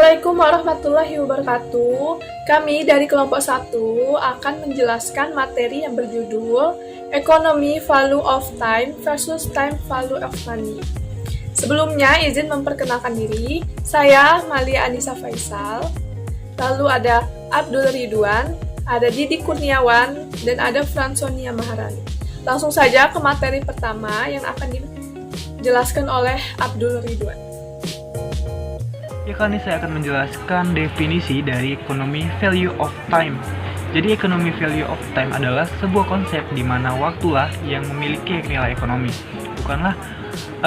Assalamualaikum warahmatullahi wabarakatuh. Kami dari kelompok 1 akan menjelaskan materi yang berjudul Economy Value of Time versus Time Value of Money. Sebelumnya izin memperkenalkan diri, saya Malia Anissa Faisal, lalu ada Abdul Ridwan, ada Didi Kurniawan, dan ada Fransonia Maharani. Langsung saja ke materi pertama yang akan dijelaskan oleh Abdul Ridwan. Ya, kali ini saya akan menjelaskan definisi dari economy value of time. Jadi economy value of time adalah sebuah konsep di mana waktulah yang memiliki nilai ekonomi. Bukanlah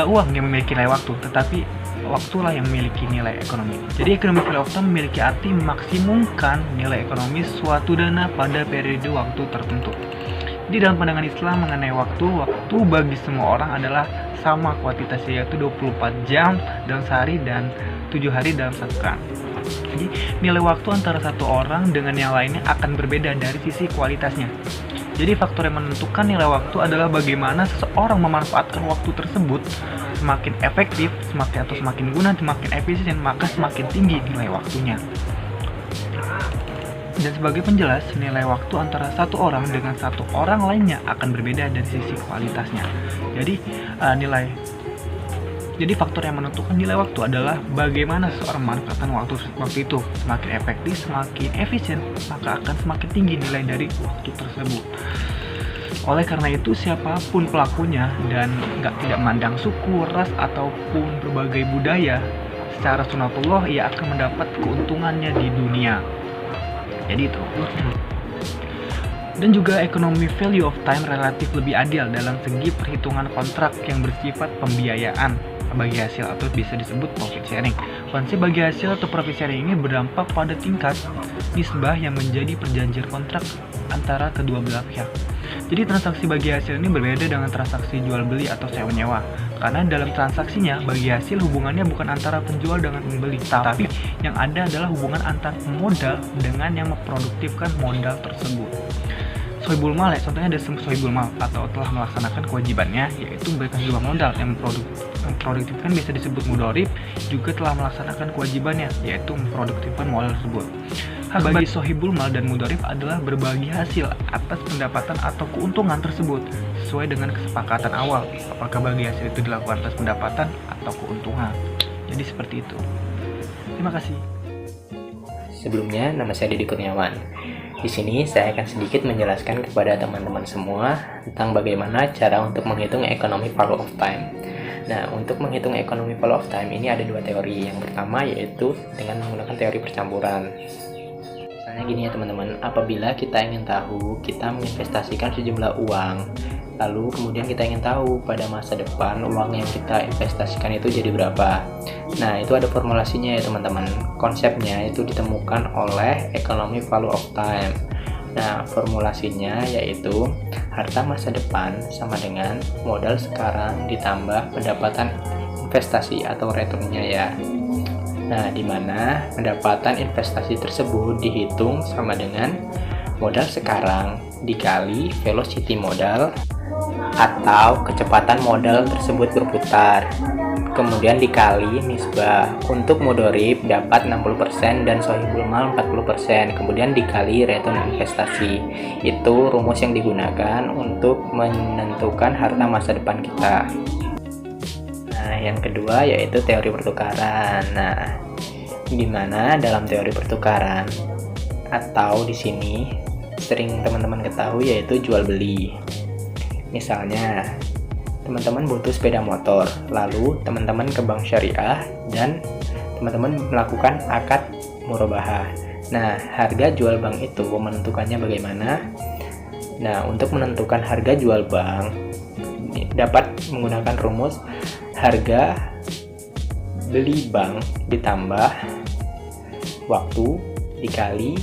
uang yang memiliki nilai waktu, tetapi waktulah yang memiliki nilai ekonomi. Jadi economy value of time memiliki arti memaksimumkan nilai ekonomi suatu dana pada periode waktu tertentu. Di dalam pandangan Islam mengenai waktu bagi semua orang adalah sama kuantitasnya, yaitu 24 jam dalam sehari dan 7 hari dalam satu pekan. Jadi nilai waktu antara satu orang dengan yang lainnya akan berbeda dari sisi kualitasnya. Jadi faktor yang menentukan nilai waktu adalah bagaimana seseorang memanfaatkan waktu tersebut. Semakin efektif, semakin guna, semakin efisien, maka semakin tinggi nilai waktunya. Dan sebagai penjelas, nilai waktu antara satu orang dengan satu orang lainnya akan berbeda dari sisi kualitasnya. Jadi faktor yang menentukan nilai waktu adalah bagaimana seseorang memanfaatkan waktu itu. Semakin efektif, semakin efisien, maka akan semakin tinggi nilai dari waktu tersebut. Oleh karena itu, siapapun pelakunya dan tidak memandang suku, ras, ataupun berbagai budaya, secara sunatullah ia akan mendapat keuntungannya di dunia. Jadi itu. Dan juga economy value of time relatif lebih adil dalam segi perhitungan kontrak yang bersifat pembiayaan bagi hasil atau bisa disebut profit sharing. Konsep bagi hasil atau profit sharing ini berdampak pada tingkat nisbah yang menjadi perjanjian kontrak antara kedua belah pihak. Jadi transaksi bagi hasil ini berbeda dengan transaksi jual beli atau sewa nyewa. Karena dalam transaksinya bagi hasil hubungannya bukan antara penjual dengan pembeli, tapi yang ada adalah hubungan antar modal dengan yang memproduktifkan modal tersebut. Sohibul mal, contohnya ada sohibul mal atau telah melaksanakan kewajibannya, yaitu memberikan sebuah modal yang memproduktifkan bisa disebut mudorib, juga telah melaksanakan kewajibannya, yaitu memproduktifkan modal tersebut. Hak bagi sohibul mal dan mudorib adalah berbagi hasil atas pendapatan atau keuntungan tersebut sesuai dengan kesepakatan awal, apakah bagi hasil itu dilakukan atas pendapatan atau keuntungan. Jadi seperti itu. Terima kasih. Sebelumnya, nama saya Didi Kurniawan. Di sini saya akan sedikit menjelaskan kepada teman-teman semua tentang bagaimana cara untuk menghitung economy value of time. Nah, untuk menghitung economy value of time ini ada dua teori. Yang pertama yaitu dengan menggunakan teori percampuran. Misalnya gini ya teman-teman, apabila kita ingin tahu kita menginvestasikan sejumlah uang, lalu kemudian kita ingin tahu pada masa depan uang yang kita investasikan itu jadi berapa. Nah, itu ada formulasinya ya teman-teman. Konsepnya itu ditemukan oleh economy value of time. Nah, formulasinya yaitu harta masa depan sama dengan modal sekarang ditambah pendapatan investasi atau returnnya ya. Nah, di mana pendapatan investasi tersebut dihitung sama dengan modal sekarang dikali velocity modal atau kecepatan modal tersebut berputar, kemudian dikali nisbah. Untuk mudorib dapat 60% dan sohibul mal 40%, kemudian dikali return investasi. Itu rumus yang digunakan untuk menentukan harta masa depan kita. Nah, yang kedua yaitu teori pertukaran. Nah, dimana dalam teori pertukaran atau di sini sering teman-teman ketahui yaitu jual beli. Misalnya, teman-teman butuh sepeda motor, lalu teman-teman ke bank syariah dan teman-teman melakukan akad murabahah. Nah, harga jual bank itu menentukannya bagaimana? Nah, untuk menentukan harga jual bank dapat menggunakan rumus harga beli bank ditambah waktu dikali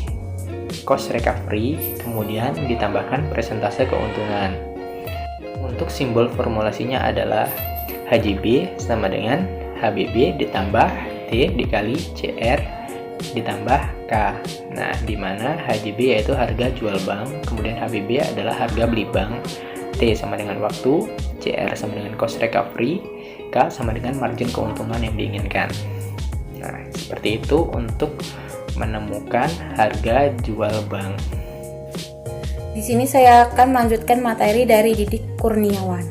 cost recovery, kemudian ditambahkan persentase keuntungan. Untuk simbol formulasinya adalah HJB sama dengan HBB ditambah T dikali CR ditambah K. Nah, di mana HJB yaitu harga jual bank, kemudian HBB adalah harga beli bank, T sama dengan waktu, CR sama dengan cost recovery, K sama dengan margin keuntungan yang diinginkan. Nah, seperti itu untuk menemukan harga jual bank. Di sini saya akan melanjutkan materi dari Didik Kurniawan.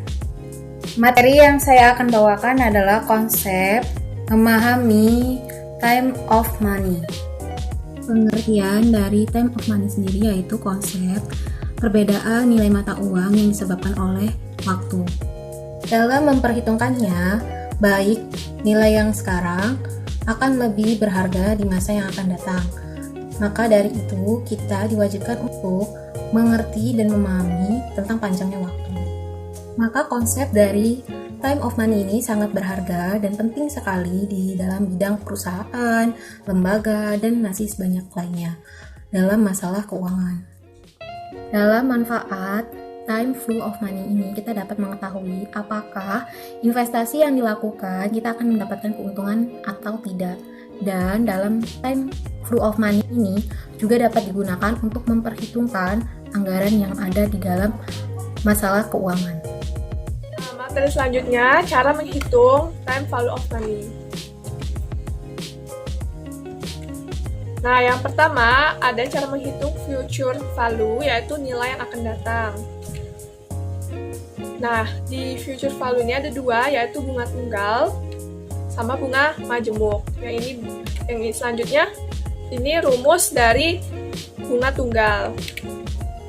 Materi yang saya akan bawakan adalah konsep memahami time of money. Pengertian dari time of money sendiri yaitu konsep perbedaan nilai mata uang yang disebabkan oleh waktu. Dalam memperhitungkannya, baik nilai yang sekarang akan lebih berharga di masa yang akan datang. Maka dari itu, kita diwajibkan untuk mengerti dan memahami tentang panjangnya waktu. Maka konsep dari time of money ini sangat berharga dan penting sekali di dalam bidang perusahaan, lembaga, dan masih sebanyak lainnya dalam masalah keuangan. Dalam manfaat time flow of money ini, kita dapat mengetahui apakah investasi yang dilakukan kita akan mendapatkan keuntungan atau tidak. Dan dalam time flow of money ini juga dapat digunakan untuk memperhitungkan anggaran yang ada di dalam masalah keuangan. Nah, materi selanjutnya, cara menghitung time value of money. Nah, yang pertama ada cara menghitung future value, yaitu nilai yang akan datang. Nah, di future value ini ada dua, yaitu bunga tunggal sama bunga majemuk. Yang ini selanjutnya, ini rumus dari bunga tunggal,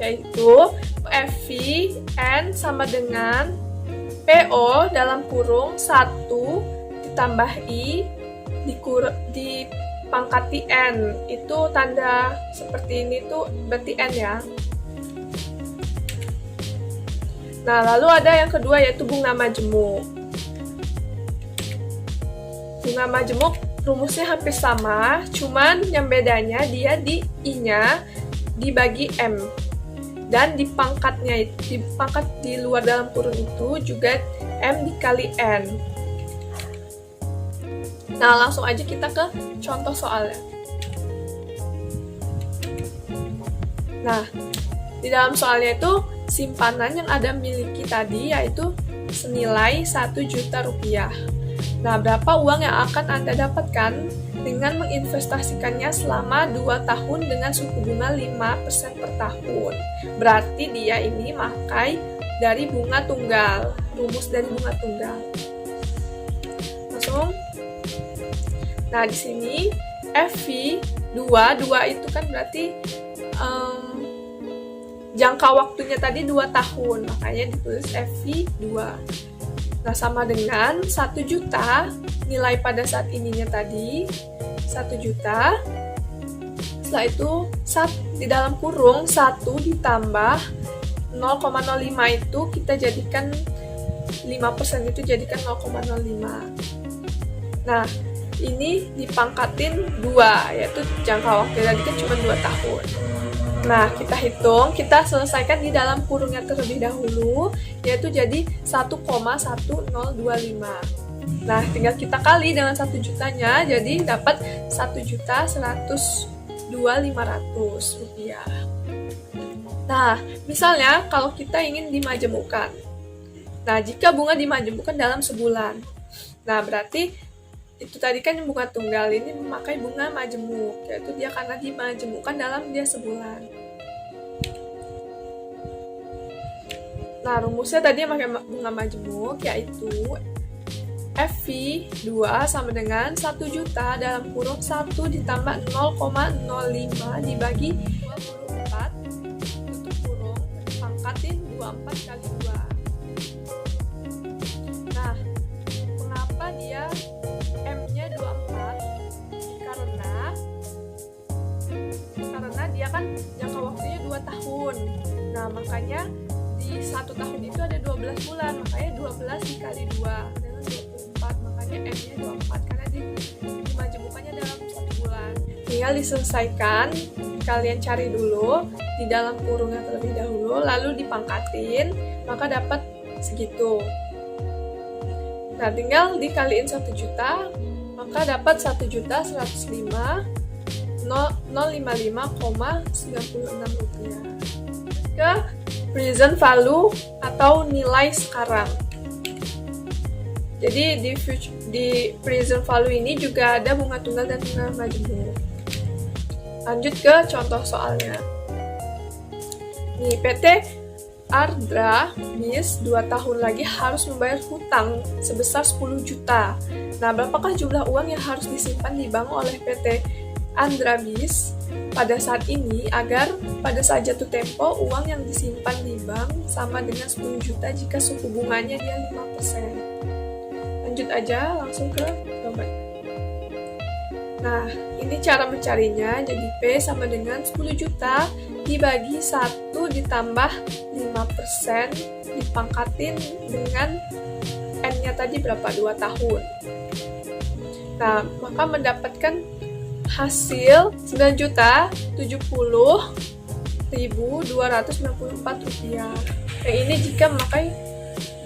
yaitu FVN sama dengan PO dalam kurung 1 ditambah I dipangkati N. Itu tanda seperti ini tuh berarti N ya. Nah, lalu ada yang kedua yaitu bunga majemuk. Bunga majemuk rumusnya hampir sama, cuman yang bedanya dia di I-nya dibagi M. Dan di pangkatnya, di pangkat di luar dalam kurung itu juga M dikali N. Nah, langsung aja kita ke contoh soalnya. Nah, di dalam soalnya itu simpanan yang Anda miliki tadi yaitu senilai 1 juta rupiah. Nah, berapa uang yang akan Anda dapatkan dengan menginvestasikannya selama 2 tahun dengan suku bunga 5% per tahun? Berarti dia ini makai dari bunga tunggal, rumus dari bunga tunggal. Langsung. Nah, di sini FV2 itu kan berarti jangka waktunya tadi 2 tahun, makanya ditulis FV2. Nah, sama dengan 1 juta, nilai pada saat ininya tadi 1 juta. Setelah itu di dalam kurung 1 ditambah 0,05 itu kita jadikan 5% itu jadikan 0,05. Nah, ini dipangkatin 2, yaitu jangka waktu tadi kan cuma 2 tahun. Nah, kita hitung, kita selesaikan di dalam kurungnya terlebih dahulu, yaitu jadi 1,1025. Nah, tinggal kita kali dengan 1 jutanya, jadi dapat 1.102.500 rupiah. Nah, misalnya kalau kita ingin dimajemukkan. Nah, jika bunga dimajemukkan dalam sebulan. Nah, berarti itu tadi kan bunga tunggal ini memakai bunga majemuk, yaitu dia karena dimajemukkan dalam dia sebulan. Nah, rumusnya tadi pakai bunga majemuk, yaitu FV2 sama dengan 1 juta dalam kurung 1 ditambah 0,05 dibagi 24 tutup kurung dipangkatin 24 kali 2. Nah, mengapa dia M-nya 24? Karena dia kan jangka waktunya 2 tahun. Nah, makanya di 1 tahun itu ada 12 bulan, makanya 12 dikali 2 adalah 24, makanya M-nya 24 karena dimajemukkannya dalam 1 bulan. Tinggal diselesaikan, kalian cari dulu di dalam kurungnya terlebih dahulu, lalu dipangkatin, maka dapat segitu. Nah, tinggal dikaliin 1 juta, maka dapat 1.155,055,96 rupiah. Ke present value atau nilai sekarang. Jadi di present value ini juga ada bunga tunggal dan bunga majemuk. Lanjut ke contoh soalnya. Nih, PT Ardra Bis 2 tahun lagi harus membayar hutang sebesar 10 juta. Nah, berapakah jumlah uang yang harus disimpan di bank oleh PT Ardra Bis pada saat ini agar pada saat jatuh tempo uang yang disimpan di bank sama dengan 10 juta jika suku bunganya dia 5%. Lanjut aja langsung ke gambar. Nah, ini cara mencarinya. Jadi P sama dengan 10 juta dibagi 1 ditambah 5% dipangkatin dengan N-nya tadi berapa? 2 tahun. Nah, maka mendapatkan hasil 9.070.294 rupiah. Yang ini jika memakai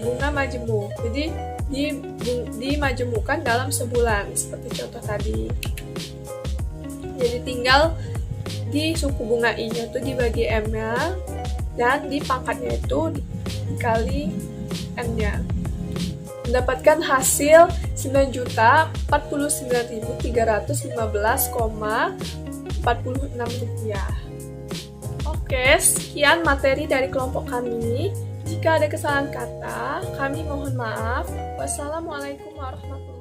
bunga majemuk. Jadi dimajemukkan dalam sebulan seperti contoh tadi. Jadi tinggal di suku bunga I-nya itu dibagi M-nya dan di pangkatnya itu dikali N-nya. Mendapatkan hasil 9.049.315,46 rupiah. Oke, sekian materi dari kelompok kami. Jika ada kesalahan kata, kami mohon maaf. Wassalamualaikum warahmatullahi wabarakatuh.